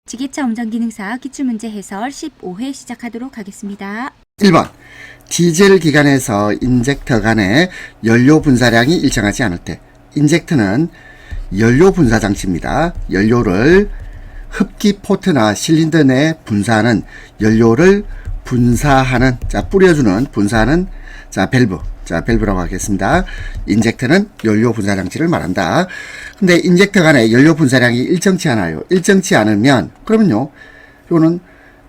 지게차 운전기능사 기출문제 해설 15회 시작하도록 하겠습니다. 1번 디젤 기관에서 인젝터 간의 연료 분사량이 일정하지 않을 때, 인젝터는 연료 분사 장치입니다. 연료를 흡기 포트나 실린더 내에 분사하는, 연료를 분사하는, 뿌려주는, 분사하는, 밸브. 밸브라고 하겠습니다. 인젝터는 연료 분사 장치를 말한다. 근데 인젝터 간의 연료 분사량이 일정치 않아요. 일정치 않으면, 그러면요, 요거는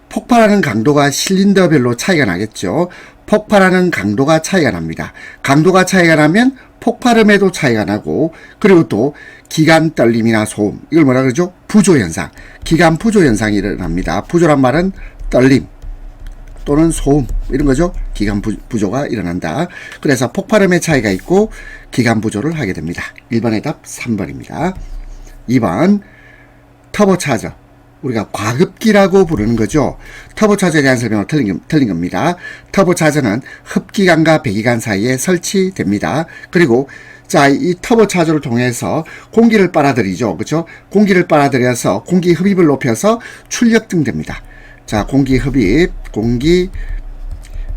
폭발하는 강도가 실린더별로 차이가 나겠죠. 폭발하는 강도가 차이가 납니다. 강도가 차이가 나면 폭발음에도 차이가 나고, 그리고 또 기관 떨림이나 소음, 이걸 뭐라 그러죠? 부조현상, 기관 부조현상이 일어납니다. 부조란 말은 떨림 또는 소음, 이런 거죠. 기관 부조가 일어난다. 그래서 폭발음의 차이가 있고 기관 부조를 하게 됩니다. 1번의 답 3번입니다. 2번 터보차저, 우리가 과급기라고 부르는 거죠. 터보차저에 대한 설명을 틀린 겁니다. 터보차저는 흡기관과 배기관 사이에 설치됩니다. 그리고 이 터보차저를 통해서 공기를 빨아들이죠. 그렇죠? 공기를 빨아들여서 공기 흡입을 높여서 출력 증대입니다. 공기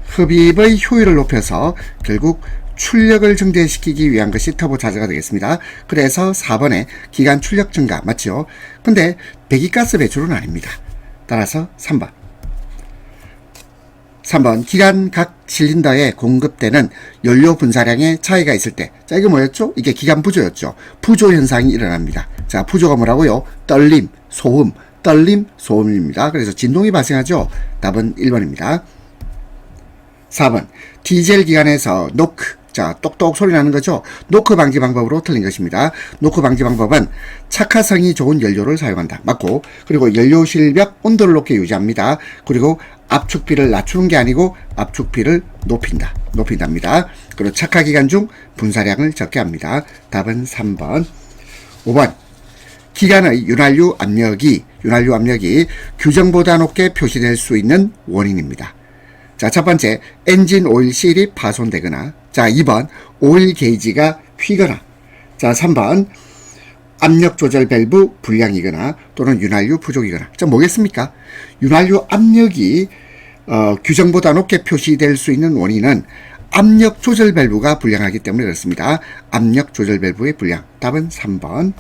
흡입의 효율을 높여서 결국 출력을 증대시키기 위한 것이 터보차저가 되겠습니다. 그래서 4번에 기관 출력 증가, 맞죠? 근데 배기가스 배출은 아닙니다. 따라서 3번 기관 각 실린더에 공급되는 연료 분사량의 차이가 있을 때, 이게 뭐였죠? 이게 기관 부조였죠. 부조 현상이 일어납니다. 부조가 뭐라고요? 떨림, 소음, 떨림, 소음입니다. 그래서 진동이 발생하죠. 답은 1번입니다. 4번 디젤 기관에서 노크, 똑똑 소리 나는 거죠. 노크 방지 방법으로 틀린 것입니다. 노크 방지 방법은 착화성이 좋은 연료를 사용한다. 맞고, 그리고 연료 실벽 온도를 높게 유지합니다. 그리고 압축비를 낮추는 게 아니고 압축비를 높인답니다. 그리고 착화 기간 중 분사량을 적게 합니다. 답은 3번. 5번 기관의 윤활유 압력이 규정보다 높게 표시될 수 있는 원인입니다. 첫 번째, 엔진 오일 실이 파손되거나, 2번, 오일 게이지가 휘거나, 3번, 압력 조절 밸브 불량이거나 또는 윤활유 부족이거나. 뭐겠습니까? 윤활유 압력이 규정보다 높게 표시될 수 있는 원인은 압력 조절 밸브가 불량하기 때문에 그렇습니다. 압력 조절 밸브의 불량. 답은 3번.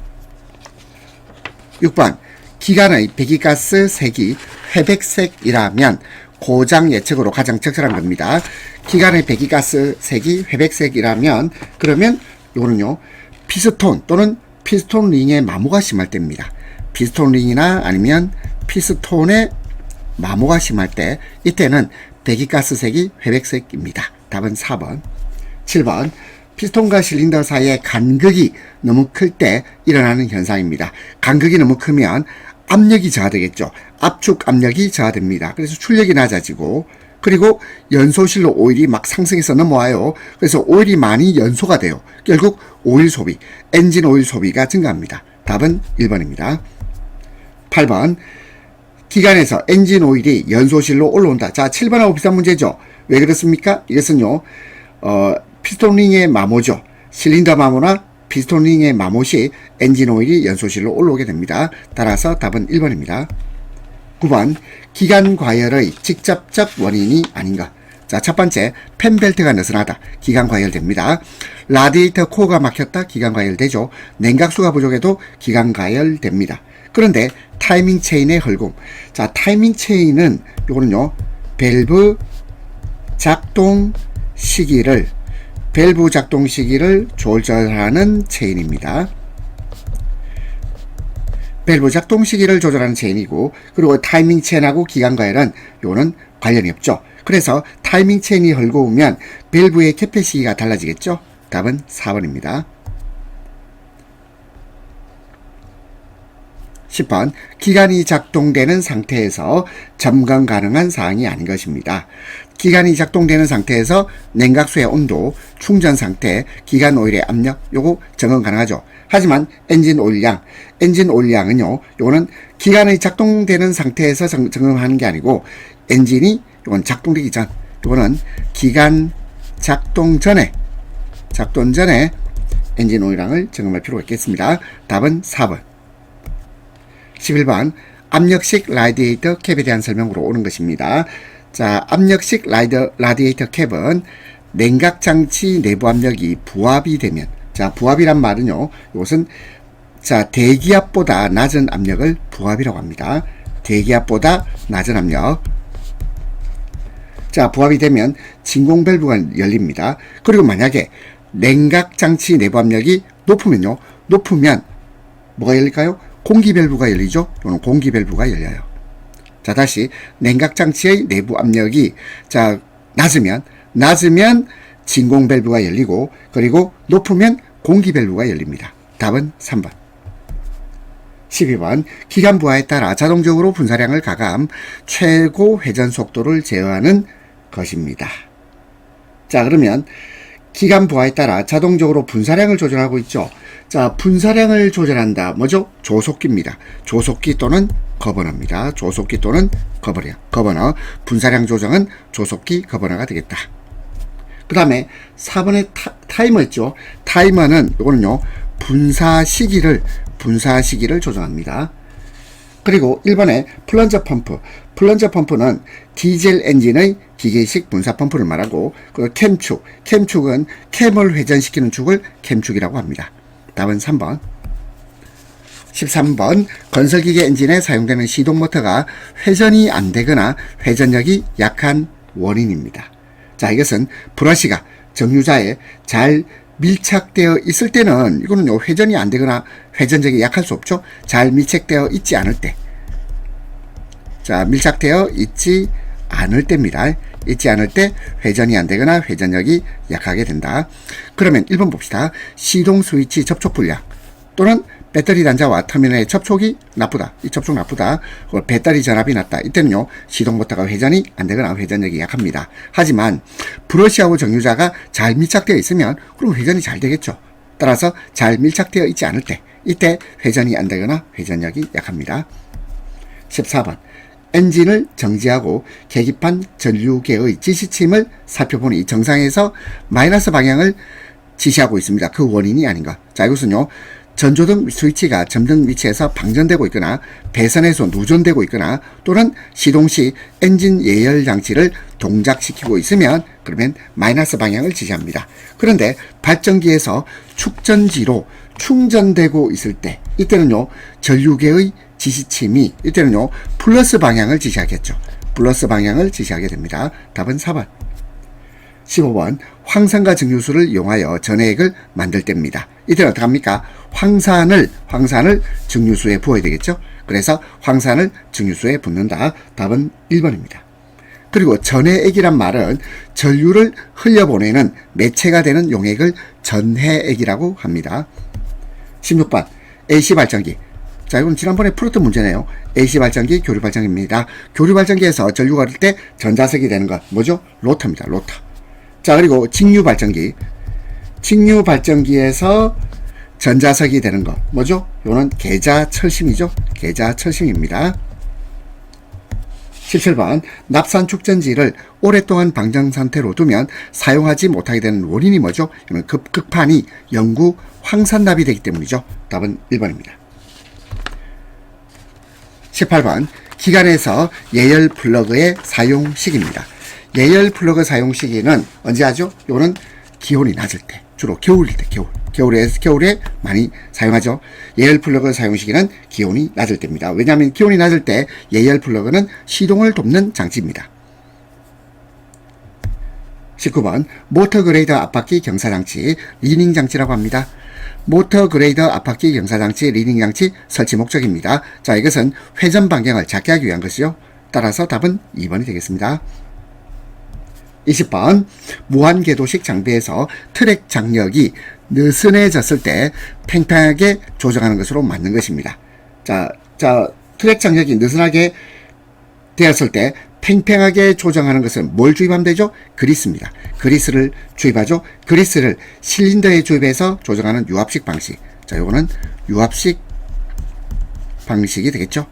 6번, 기관의 배기가스 색이 회백색이라면 고장 예측으로 가장 적절한 겁니다. 기관의 배기가스 색이 회백색이라면, 그러면 요거는요, 피스톤 또는 피스톤 링의 마모가 심할 때입니다. 피스톤 링이나 아니면 피스톤의 마모가 심할 때, 이때는 배기가스 색이 회백색입니다. 답은 4번. 7번 피스톤과 실린더 사이의 간극이 너무 클 때 일어나는 현상입니다. 간극이 너무 크면 압력이 저하되겠죠. 압축 압력이 저하됩니다. 그래서 출력이 낮아지고, 그리고 연소실로 오일이 막 상승해서 넘어와요. 그래서 오일이 많이 연소가 돼요. 결국 오일 소비, 엔진 오일 소비가 증가합니다. 답은 1번입니다. 8번 기관에서 엔진 오일이 연소실로 올라온다. 7번하고 비슷한 문제죠. 왜 그렇습니까? 이것은요, 피스톤링의 마모죠. 실린더 마모나 피스톤링의 마모시 엔진 오일이 연소실로 올라오게 됩니다. 따라서 답은 1번입니다. 9번 기관 과열의 직접적 원인이 아닌가. 첫 번째, 팬벨트가 느슨하다. 기관 과열됩니다. 라디에이터 코어가 막혔다. 기관 과열되죠. 냉각수가 부족해도 기관 과열됩니다. 그런데 타이밍 체인의 헐공. 타이밍 체인은 요거는요, 밸브 작동 시기를 조절하는 체인입니다. 밸브 작동 시기를 조절하는 체인이고, 그리고 타이밍 체인하고 기관 과열은 요는 관련이 없죠. 그래서 타이밍 체인이 헐거우면 밸브의 개폐 시기가 달라지겠죠. 답은 4번입니다. 10번 기관이 작동되는 상태에서 점검 가능한 사항이 아닌 것입니다. 기관이 작동되는 상태에서 냉각수의 온도, 충전 상태, 기관 오일의 압력, 요거 점검 가능하죠. 하지만 엔진 오일량은요, 요거는 기관이 작동되는 상태에서 점검하는 게 아니고, 엔진이 요건 작동되기 전, 요거는 기관 작동 전에 엔진 오일량을 점검할 필요가 있겠습니다. 답은 4번. 11번 압력식 라디에이터 캡에 대한 설명으로 오는 것입니다. 자, 압력식 라디에이터 캡은 냉각장치 내부 압력이 부합이 되면, 자, 부합이란 말은요, 이것은 자, 대기압보다 낮은 압력을 부합이라고 합니다. 대기압보다 낮은 압력. 자, 부합이 되면 진공 밸브가 열립니다. 그리고 만약에 냉각장치 내부 압력이 높으면요, 높으면 뭐가 열릴까요? 공기 밸브가 열리죠. 또는 공기 밸브가 열려요. 자, 다시 냉각장치의 내부 압력이 자, 낮으면 진공 밸브가 열리고, 그리고 높으면 공기 밸브가 열립니다. 답은 3번. 12번. 기관 부하에 따라 자동적으로 분사량을 가감, 최고 회전 속도를 제어하는 것입니다. 자, 그러면 기관 부하에 따라 자동적으로 분사량을 조절하고 있죠. 자, 분사량을 조절한다. 뭐죠? 조속기입니다. 조속기 또는 거버너입니다. 조속기 또는 거버너. 분사량 조정은 조속기, 거버너가 되겠다. 그 다음에 4번에 타이머 있죠. 타이머는 이거는요, 분사 시기를 조정합니다. 그리고 1번에 플런저 펌프. 플런저 펌프는 디젤 엔진의 기계식 분사 펌프를 말하고, 그 캠축은 캠을 회전시키는 축을 캠축이라고 합니다. 답은 3번. 13번. 건설기계 엔진에 사용되는 시동 모터가 회전이 안 되거나 회전력이 약한 원인입니다. 자, 이것은 브러쉬가 정류자에 잘 밀착되어 있을 때는 이거는요, 회전이 안 되거나 회전력이 약할 수 없죠. 잘 밀착되어 있지 않을 때. 자, 밀착되어 있지 않을 때입니다. 있지 않을 때 회전이 안 되거나 회전력이 약하게 된다. 그러면 1번 봅시다. 시동 스위치 접촉 불량 또는 배터리 단자와 터미널의 접촉이 나쁘다. 이 접촉 나쁘다. 배터리 전압이 낮다. 이때는요, 시동 모터가 회전이 안 되거나 회전력이 약합니다. 하지만 브러쉬하고 정류자가 잘 밀착되어 있으면 그럼 회전이 잘 되겠죠. 따라서 잘 밀착되어 있지 않을 때, 이때 회전이 안 되거나 회전력이 약합니다. 14번. 엔진을 정지하고 계기판 전류계의 지시침을 살펴보니 정상에서 마이너스 방향을 지시하고 있습니다. 그 원인이 아닌가. 자, 이것은요, 전조등 스위치가 점등 위치에서 방전되고 있거나 배선에서 누전되고 있거나 또는 시동 시 엔진 예열 장치를 동작시키고 있으면 그러면 마이너스 방향을 지시합니다. 그런데 발전기에서 축전지로 충전되고 있을 때, 이때는요, 전류계의 지시침이 이때는요, 플러스 방향을 지시하겠죠. 플러스 방향을 지시하게 됩니다. 답은 4번. 15번. 황산과 증류수를 이용하여 전해액을 만들 때입니다. 이때는 어떻게 합니까? 황산을 증류수에 부어야 되겠죠. 그래서 황산을 증류수에 붓는다. 답은 1번입니다. 그리고 전해액이란 말은 전류를 흘려보내는 매체가 되는 용액을 전해액이라고 합니다. 16번. AC 발전기. 자, 이건 지난번에 풀었던 문제네요. AC 발전기, 교류 발전기입니다. 교류 발전기에서 전류가 흐를 때 전자석이 되는 것 뭐죠? 로터입니다. 로터. 자, 그리고 직류 발전기. 직류 발전기에서 전자석이 되는 것 뭐죠? 이거는 계자철심이죠. 계자철심입니다. 17번. 납산 축전지를 오랫동안 방전 상태로 두면 사용하지 못하게 되는 원인이 뭐죠? 이건 극판이 영구 황산납이 되기 때문이죠. 답은 1번입니다. 18번. 기관에서 예열 플러그의 사용 시기입니다. 예열 플러그 사용 시기는 언제 하죠? 이거는 기온이 낮을 때, 주로 겨울일 때, 겨울에 많이 사용하죠. 예열 플러그 사용 시기는 기온이 낮을 때입니다. 왜냐하면 기온이 낮을 때 예열 플러그는 시동을 돕는 장치입니다. 19번. 모터 그레이더 압박기 경사장치, 리닝 장치라고 합니다. 모터 그레이더 압박기 경사장치, 리닝 장치 설치 목적입니다. 자, 이것은 회전 반경을 작게 하기 위한 것이죠. 따라서 답은 2번이 되겠습니다. 20번. 무한궤도식 장비에서 트랙 장력이 느슨해졌을 때 팽팽하게 조정하는 것으로 맞는 것입니다. 자, 트랙 장력이 느슨하게 되었을 때 팽팽하게 조정하는 것은 뭘 주입하면 되죠? 그리스입니다. 그리스를 주입하죠. 그리스를 실린더에 주입해서 조정하는 유압식 방식. 자, 요거는 유압식 방식이 되겠죠.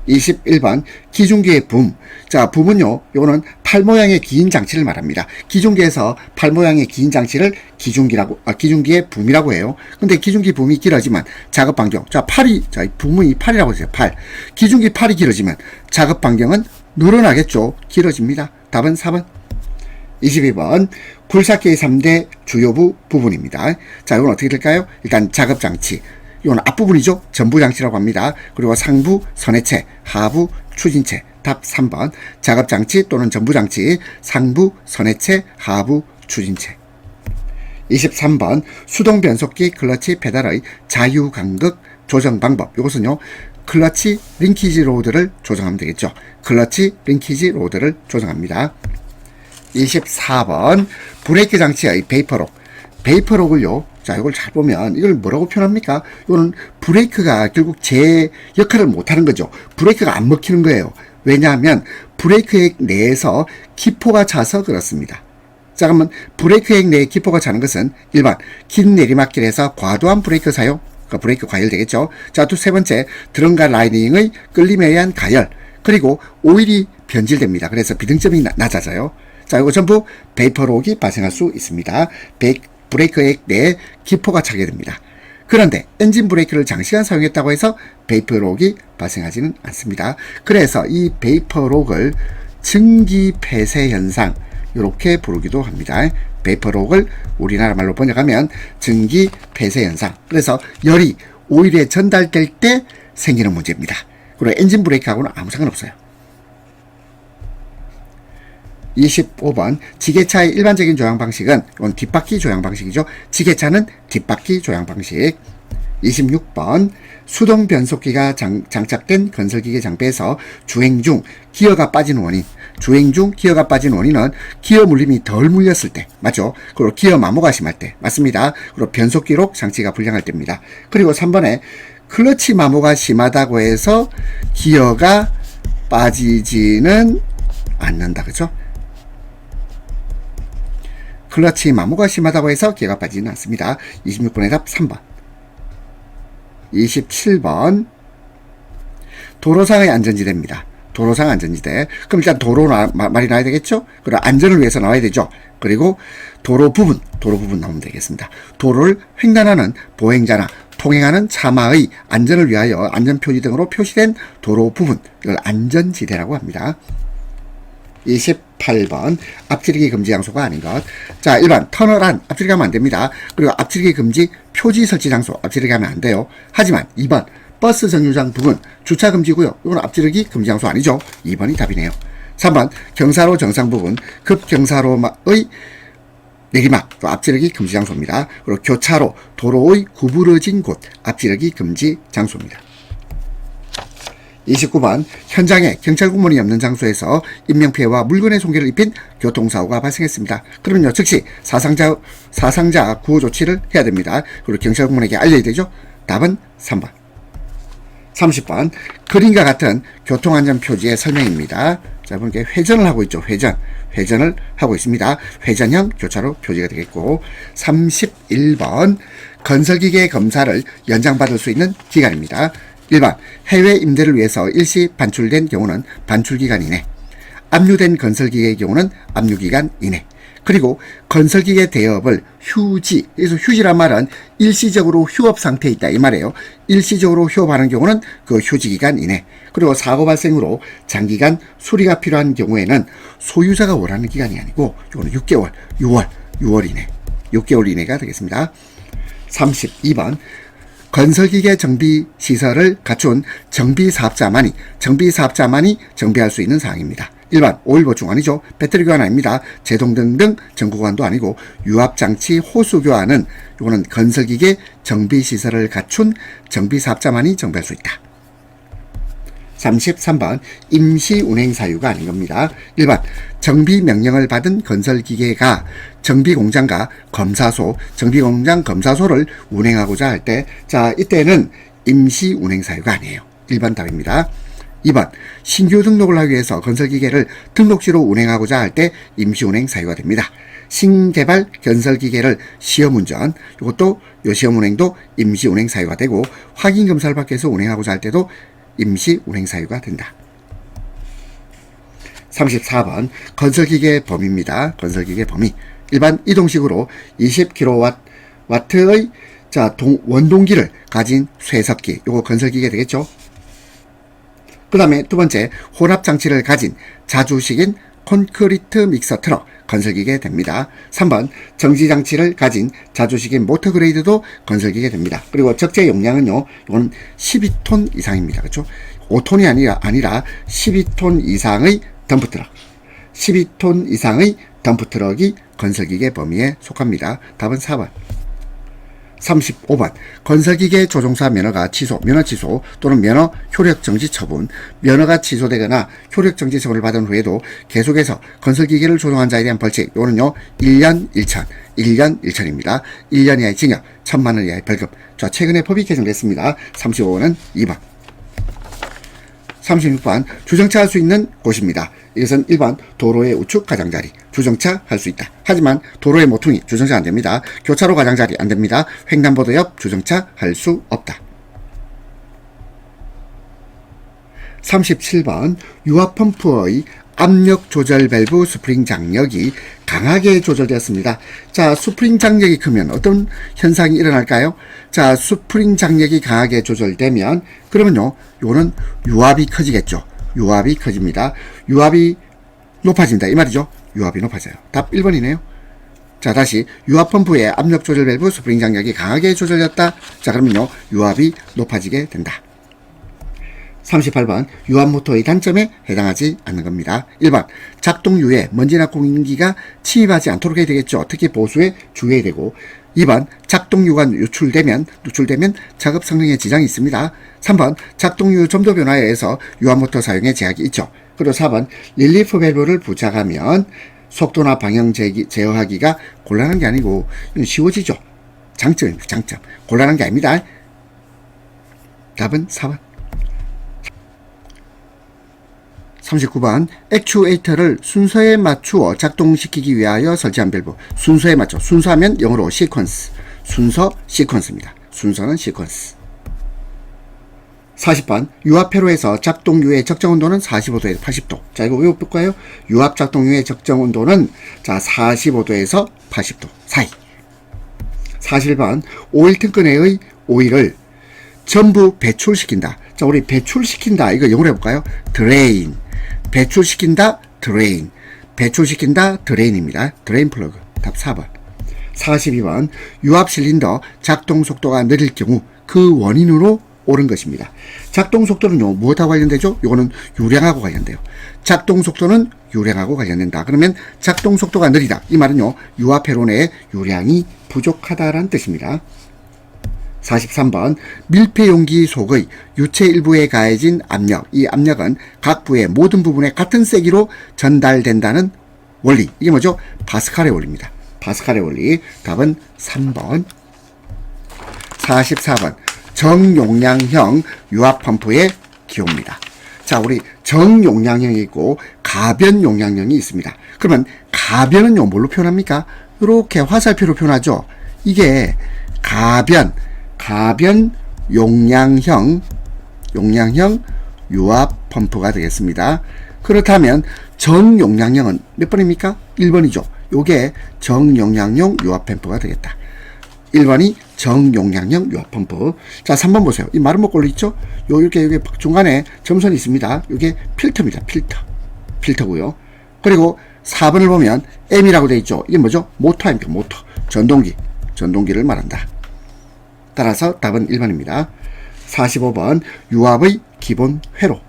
21번 기중기의 붐. 자, 붐은요, 요거는 팔 모양의 긴 장치를 말합니다. 기중기에서 팔 모양의 긴 장치를 기중기의 붐이라고 해요. 근데 기중기 붐이 길어지면 작업 반경. 자, 붐이 팔이라고 했어요. 팔. 기중기 팔이 길어지면 작업 반경은 늘어나겠죠. 길어집니다. 답은 4번. 22번 굴삭기의 3대 주요부 부분입니다. 자, 이건 어떻게 될까요? 일단 작업장치, 이건 앞부분이죠. 전부장치라고 합니다. 그리고 상부 선해체, 하부 추진체. 답 3번 작업장치 또는 전부장치, 상부 선해체, 하부 추진체. 23번 수동 변속기 클러치 페달의 자유간극 조정 방법. 이것은요, 클러치 링키지 로드를 조정하면 되겠죠. 클러치 링키지 로드를 조정합니다. 24번 브레이크 장치의 베이퍼록. 베이퍼록을요, 자, 이걸 잘 보면 이걸 뭐라고 표현합니까? 이거는 브레이크가 결국 제 역할을 못하는 거죠. 브레이크가 안 먹히는 거예요. 왜냐하면 브레이크액 내에서 기포가 차서 그렇습니다. 자, 그러면 브레이크액 내에 기포가 차는 것은 1번 긴 내리막길에서 과도한 브레이크 사용, 그러니까 브레이크 과열 되겠죠. 자, 또 세 번째 드럼과 라이닝의 끌림에 의한 가열, 그리고 오일이 변질됩니다. 그래서 비등점이 낮아져요. 자, 이거 전부 베이퍼록이 발생할 수 있습니다. 브레이크액 내에 기포가 차게 됩니다. 그런데 엔진 브레이크를 장시간 사용했다고 해서 베이퍼록이 발생하지는 않습니다. 그래서 이 베이퍼록을 증기 폐쇄 현상, 이렇게 부르기도 합니다. 베이퍼록을 우리나라 말로 번역하면 증기 폐쇄 현상. 그래서 열이 오일에 전달될 때 생기는 문제입니다. 그리고 엔진 브레이크하고는 아무 상관없어요. 25번 지게차의 일반적인 조향 방식은, 이건 뒷바퀴 조향 방식이죠. 지게차는 뒷바퀴 조향 방식. 26번 수동 변속기가 장착된 건설기계 장비에서 주행 중 기어가 빠진 원인. 주행 중 기어가 빠진 원인은 기어 물림이 덜 물렸을 때, 맞죠? 그리고 기어 마모가 심할 때, 맞습니다. 그리고 변속기록 장치가 불량할 때입니다. 그리고 3번에 클러치 마모가 심하다고 해서 기어가 빠지지는 않는다, 그죠? 클러치 마모가 심하다고 해서 기어가 빠지지는 않습니다. 26번의 답 3번. 27번 도로상의 안전지대입니다. 도로상 안전지대. 그럼 일단 도로 말이 나와야 되겠죠? 그리고 안전을 위해서 나와야 되죠. 그리고 도로 부분 나오면 되겠습니다. 도로를 횡단하는 보행자나 통행하는 차마의 안전을 위하여 안전표지 등으로 표시된 도로 부분, 이걸 안전지대라고 합니다. 28번 앞지르기 금지 장소가 아닌 것. 자, 1번 터널 안 앞지르기 하면 안 됩니다. 그리고 앞지르기 금지 표지 설치 장소 앞지르기 하면 안 돼요. 하지만 2번 버스 정류장 부근 주차 금지고요. 이건 앞지르기 금지 장소 아니죠. 2번이 답이네요. 3번 경사로 정상 부분 급경사로의 내리막 또 앞지르기 금지 장소입니다. 그리고 교차로 도로의 구부러진 곳 앞지르기 금지 장소입니다. 29번 현장에 경찰 공무원이 없는 장소에서 인명피해와 물건의 손괴를 입힌 교통사고가 발생했습니다. 그러면요, 즉시 사상자 구호 조치를 해야 됩니다. 그리고 경찰 공무원에게 알려야 되죠. 답은 3번. 30번 그림과 같은 교통안전표지의 설명입니다. 자, 보니까 회전을 하고 있죠. 회전을 하고 있습니다. 회전형 교차로 표지가 되겠고, 31번 건설기계 검사를 연장받을 수 있는 기간입니다. 1번 해외 임대를 위해서 일시 반출된 경우는 반출기간 이내, 압류된 건설기계의 경우는 압류기간 이내, 그리고 건설기계 대업을 휴지, 그래서 휴지란 말은 일시적으로 휴업 상태에 있다 이 말이에요. 일시적으로 휴업하는 경우는 그 휴지기간 이내, 그리고 사고 발생 후로 장기간 수리가 필요한 경우에는 소유자가 원하는 기간이 아니고 이거는 6개월, 6월 이내, 6개월 이내가 되겠습니다. 32번 건설기계 정비시설을 갖춘 정비사업자만이 정비할 수 있는 사항입니다. 1번 오일 보충 아니죠. 배터리 교환 아닙니다. 제동 등등 전구교환도 아니고 유압장치 호수 교환은 이거는 건설기계 정비시설을 갖춘 정비사업자만이 정비할 수 있다. 33번 임시 운행 사유가 아닌 겁니다. 1번 정비 명령을 받은 건설기계가 정비공장과 검사소, 정비공장 검사소를 운행하고자 할 때, 자, 이때는 임시 운행 사유가 아니에요. 1번 답입니다. 2번 신규 등록을 하기 위해서 건설기계를 등록지로 운행하고자 할 때 임시 운행 사유가 됩니다. 신개발 건설기계를 시험운전, 이것도 요 시험운행도 임시 운행 사유가 되고, 확인검사를 받기 위해서 운행하고자 할 때도 임시 운행 사유가 된다. 34번 건설기계 범위입니다. 건설기계 범위. 일반 이동식으로 20kW의 원동기를 가진 쇠석기, 요거 건설기계 되겠죠. 그 다음에 두 번째, 혼합장치를 가진 자주식인 콘크리트 믹서 트럭, 건설기계 됩니다. 3번, 정지장치를 가진 자주식인 모터그레이드도 건설기계 됩니다. 그리고 적재 용량은요, 이건 12톤 이상입니다. 그렇죠? 5톤이 아니라 12톤 이상의 덤프트럭, 12톤 이상의 덤프트럭이 건설기계 범위에 속합니다. 답은 4번. 35번 건설기계 조종사 면허 취소 또는 면허 효력정지 처분, 면허가 취소되거나 효력정지 처분을 받은 후에도 계속해서 건설기계를 조종한 자에 대한 벌칙, 요거는요 1년 1천입니다. 1년 이하의 징역, 1,000만 원 이하의 벌금. 자, 최근에 법이 개정됐습니다. 35번은 2번. 36번 주정차 할 수 있는 곳입니다. 이것은 1번 도로의 우측 가장자리, 주정차 할 수 있다. 하지만 도로의 모퉁이, 주정차 안됩니다. 교차로 가장자리 안됩니다. 횡단보도 옆 주정차 할 수 없다. 37번 유압펌프의 압력 조절 밸브 스프링 장력이 강하게 조절되었습니다. 자, 스프링 장력이 크면 어떤 현상이 일어날까요? 자, 스프링 장력이 강하게 조절되면 그러면요, 요거는 유압이 커지겠죠. 유압이 커집니다. 유압이 높아진다 이 말이죠. 유압이 높아져요. 답 1번이네요. 자, 다시 유압 펌프의 압력 조절 밸브 스프링 장력이 강하게 조절됐다. 자, 그러면요, 유압이 높아지게 된다. 38번 유압 모터의 단점에 해당하지 않는 겁니다. 1번 작동유에 먼지나 공기가 침입하지 않도록 해야 되겠죠. 특히 보수에 주의해야 되고, 2번 작동유가 누출되면 작업 성능에 지장이 있습니다. 3번 작동유 점도 변화에 의해서 유압 모터 사용에 제약이 있죠. 그리고 4번 릴리프 밸브를 부착하면 속도나 방향 제어하기가 곤란한 게 아니고 쉬워지죠. 장점입니다. 장점. 곤란한 게 아닙니다. 답은 4번. 39번 액추에이터를 순서에 맞추어 작동시키기 위하여 설치한 밸브. 순서에 맞춰. 순서하면 영어로 시퀀스. 순서 시퀀스입니다. 순서는 시퀀스. 40번 유압회로에서 작동유의 적정 온도는 45도에서 80도. 자, 이거 외워볼까요? 유압 작동유의 적정 온도는 자 45도에서 80도 사이. 41번 오일 탱크 내의 오일을 전부 배출시킨다. 자, 우리 배출시킨다 이거 영어로 해볼까요? 드레인. 배출시킨다, 드레인. 배출시킨다, 드레인입니다. 드레인 플러그. 답 4번. 42번 유압 실린더 작동 속도가 느릴 경우 그 원인으로 옳은 것입니다. 작동 속도는요, 무엇하고 관련되죠? 이거는 유량하고 관련돼요. 작동 속도는 유량하고 관련된다. 그러면 작동 속도가 느리다. 이 말은요, 유압 회로 내에 유량이 부족하다라는 뜻입니다. 43번 밀폐 용기 속의 유체 일부에 가해진 압력, 이 압력은 각 부의 모든 부분에 같은 세기로 전달된다는 원리, 이게 뭐죠? 파스칼의 원리입니다. 파스칼의 원리. 답은 3번. 44번 정용량형 유압 펌프의 기호입니다. 자, 우리 정용량형이 있고 가변 용량형이 있습니다. 그러면 가변은요, 뭘로 표현합니까? 이렇게 화살표로 표현하죠. 이게 가변 용량형 유압 펌프가 되겠습니다. 그렇다면 정용량형은 몇 번입니까? 1번이죠. 요게 정용량형 유압 펌프가 되겠다. 1번이 정용량형 유압 펌프. 자, 3번 보세요. 이 마른 목걸로 있죠? 요게 중간에 점선이 있습니다. 요게 필터입니다. 필터고요. 그리고 4번을 보면 M이라고 되어 있죠. 이게 뭐죠? 모터입니다. 모터. 전동기를 말한다. 따라서 답은 1번입니다. 45번 유압의 기본 회로.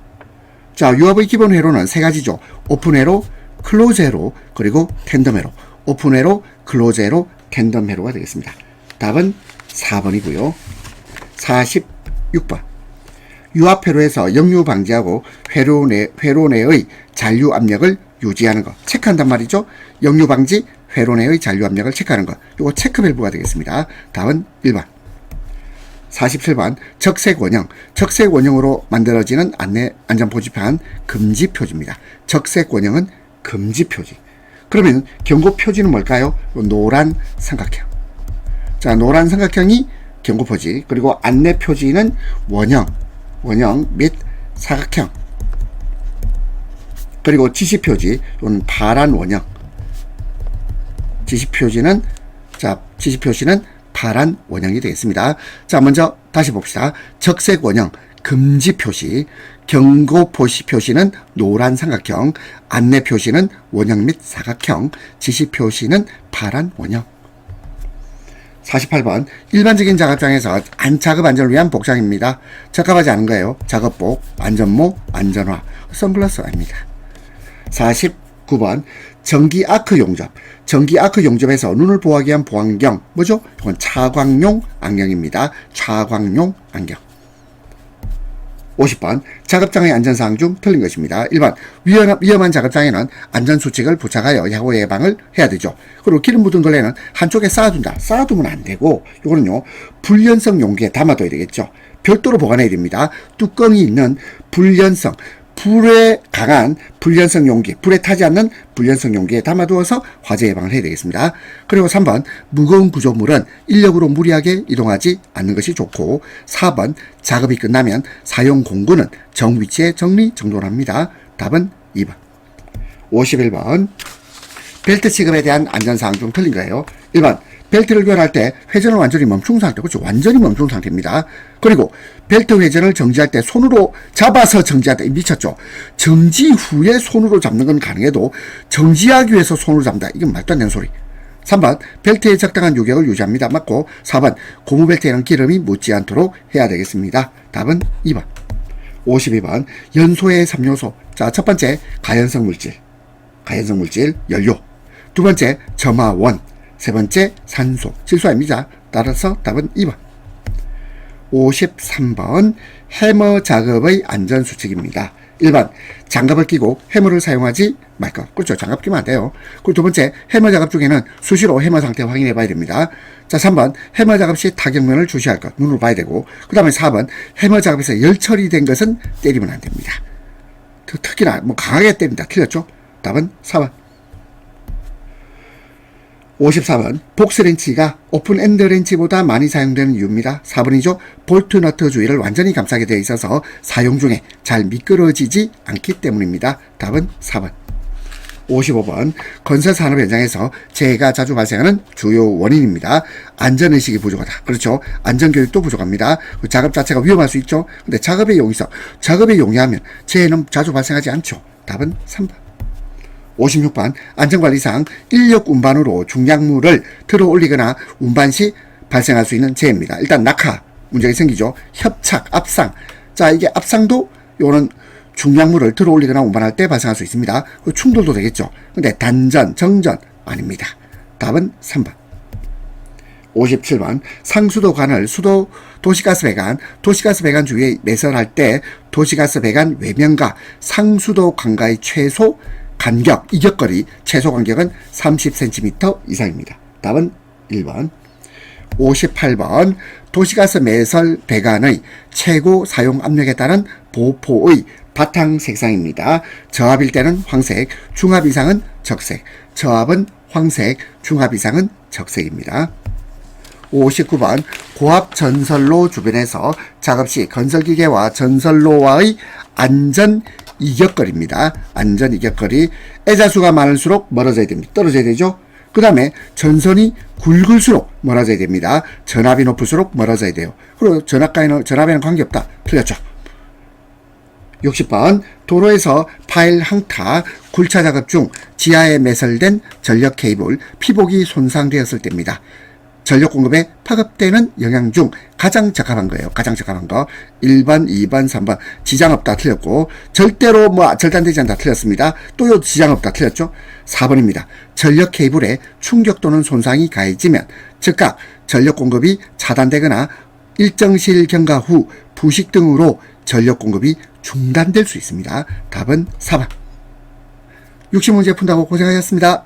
자, 유압의 기본 회로는 세 가지죠. 오픈 회로, 클로즈 회로, 그리고 텐덤 회로. 오픈 회로, 클로즈 회로, 텐덤 회로가 되겠습니다. 답은 4번이고요. 46번 유압 회로에서 역류 방지하고 회로 내의 잔류 압력을 유지하는 것 체크한단 말이죠. 역류 방지, 회로 내의 잔류 압력을 체크하는 것, 요거 체크 밸브가 되겠습니다. 답은 1번. 47번 적색 원형으로 만들어지는 안전표지판 금지표지입니다. 적색 원형은 금지표지. 그러면 경고표지는 뭘까요? 노란 삼각형. 자, 노란 삼각형이 경고표지. 그리고 안내표지는 원형 및 사각형. 그리고 지시표지, 이건 파란 원형. 지시표시는 파란 원형이 되겠습니다. 자, 먼저 다시 봅시다. 적색 원형, 금지 표시, 경고 표시는 노란 삼각형, 안내 표시는 원형 및 사각형, 지시 표시는 파란 원형. 48번 일반적인 작업장에서 작업 안전을 위한 복장입니다. 적합하지 않은 거예요. 작업복, 안전모, 안전화, 선글라스 아닙니다. 49번 전기 아크 용접. 전기 아크 용접에서 눈을 보호하기 위한 보안경 뭐죠? 이건 차광용 안경입니다. 차광용 안경. 50번 작업장의 안전사항 중 틀린 것입니다. 1번 위험한 작업장에는 안전수칙을 부착하여 야구 예방을 해야 되죠. 그리고 기름 묻은 걸레는 한쪽에 쌓아둔다. 쌓아두면 안 되고 이거는요 불연성 용기에 담아둬야 되겠죠. 별도로 보관해야 됩니다. 뚜껑이 있는 불연성, 불에 강한 불연성 용기, 불에 타지 않는 불연성 용기에 담아두어서 화재 예방을 해야 되겠습니다. 그리고 3번 무거운 구조물은 인력으로 무리하게 이동하지 않는 것이 좋고 4번 작업이 끝나면 사용 공구는 정위치에 정리정돈합니다. 답은 2번. 51번 벨트 취급에 대한 안전사항 중 틀린 거예요. 1번 벨트를 교환할 때 회전을 완전히 멈춘 상태, 그렇죠? 완전히 멈춘 상태입니다. 그리고 벨트 회전을 정지할 때 손으로 잡아서 정지할 때 미쳤죠? 정지 후에 손으로 잡는 건 가능해도 정지하기 위해서 손으로 잡는다. 이건 말도 안 되는 소리. 3번 벨트의 적당한 유격을 유지합니다. 맞고 4번 고무벨트에는 기름이 묻지 않도록 해야 되겠습니다. 답은 2번. 52번 연소의 3요소. 자, 첫 번째 가연성 물질, 연료. 두 번째 점화원, 세 번째 산소, 질소 아닙니다. 따라서 답은 2번. 53번 해머 작업의 안전수칙입니다. 1번 장갑을 끼고 해머를 사용하지 말 것. 그렇죠. 장갑 끼면 안 돼요. 그리고 두 번째 해머 작업 중에는 수시로 해머 상태 확인해 봐야 됩니다. 자, 3번 해머 작업 시 타격면을 주시할 것. 눈으로 봐야 되고 그 다음에 4번 해머 작업에서 열 처리된 것은 때리면 안 됩니다. 특히나 강하게 때린다. 틀렸죠? 답은 4번. 54번 복스렌치가 오픈엔드 렌치보다 많이 사용되는 이유입니다. 4번이죠. 볼트 너트 주위를 완전히 감싸게 되어 있어서 사용 중에 잘 미끄러지지 않기 때문입니다. 답은 4번. 55번 건설산업 현장에서 재해가 자주 발생하는 주요 원인입니다. 안전의식이 부족하다. 그렇죠. 안전교육도 부족합니다. 작업 자체가 위험할 수 있죠. 근데 작업에 용이하면 재해는 자주 발생하지 않죠. 답은 3번. 56번 안전관리상 인력 운반으로 중량물을 들어 올리거나 운반 시 발생할 수 있는 재해입니다. 일단 낙하 문제가 생기죠. 협착, 압상. 자, 이게 압상도 요는 중량물을 들어 올리거나 운반할 때 발생할 수 있습니다. 충돌도 되겠죠. 근데 단전, 정전 아닙니다. 답은 3번. 57번 상수도 관을 도시가스 배관 주위에 매설할 때 도시가스 배관 외면과 상수도 관과의 최소 이격거리, 최소 간격은 30cm 이상입니다. 답은 1번. 58번 도시가스 매설 배관의 최고 사용 압력에 따른 보포의 바탕 색상입니다. 저압일 때는 황색, 중압 이상은 적색, 저압은 황색, 중압 이상은 적색입니다. 59번 고압 전선로 주변에서 작업 시 건설기계와 전선로와의 안전 이격거리입니다. 안전 이격거리. 애자수가 많을수록 멀어져야 됩니다. 떨어져야 되죠. 그 다음에 전선이 굵을수록 멀어져야 됩니다. 전압이 높을수록 멀어져야 돼요. 그리고 전압에는 관계없다. 틀렸죠. 60번 도로에서 파일 항타, 굴차 작업 중 지하에 매설된 전력 케이블, 피복이 손상되었을 때입니다. 전력 공급에 파급되는 영향 중 가장 적합한 거예요. 가장 적합한 거. 1번, 2번, 3번. 지장 없다 틀렸고 절대로 절단되지 않다 틀렸습니다. 또 지장 없다 틀렸죠. 4번입니다. 전력 케이블에 충격 또는 손상이 가해지면 즉각 전력 공급이 차단되거나 일정시일 경과 후 부식 등으로 전력 공급이 중단될 수 있습니다. 답은 4번. 60문제 푼다고 고생하셨습니다.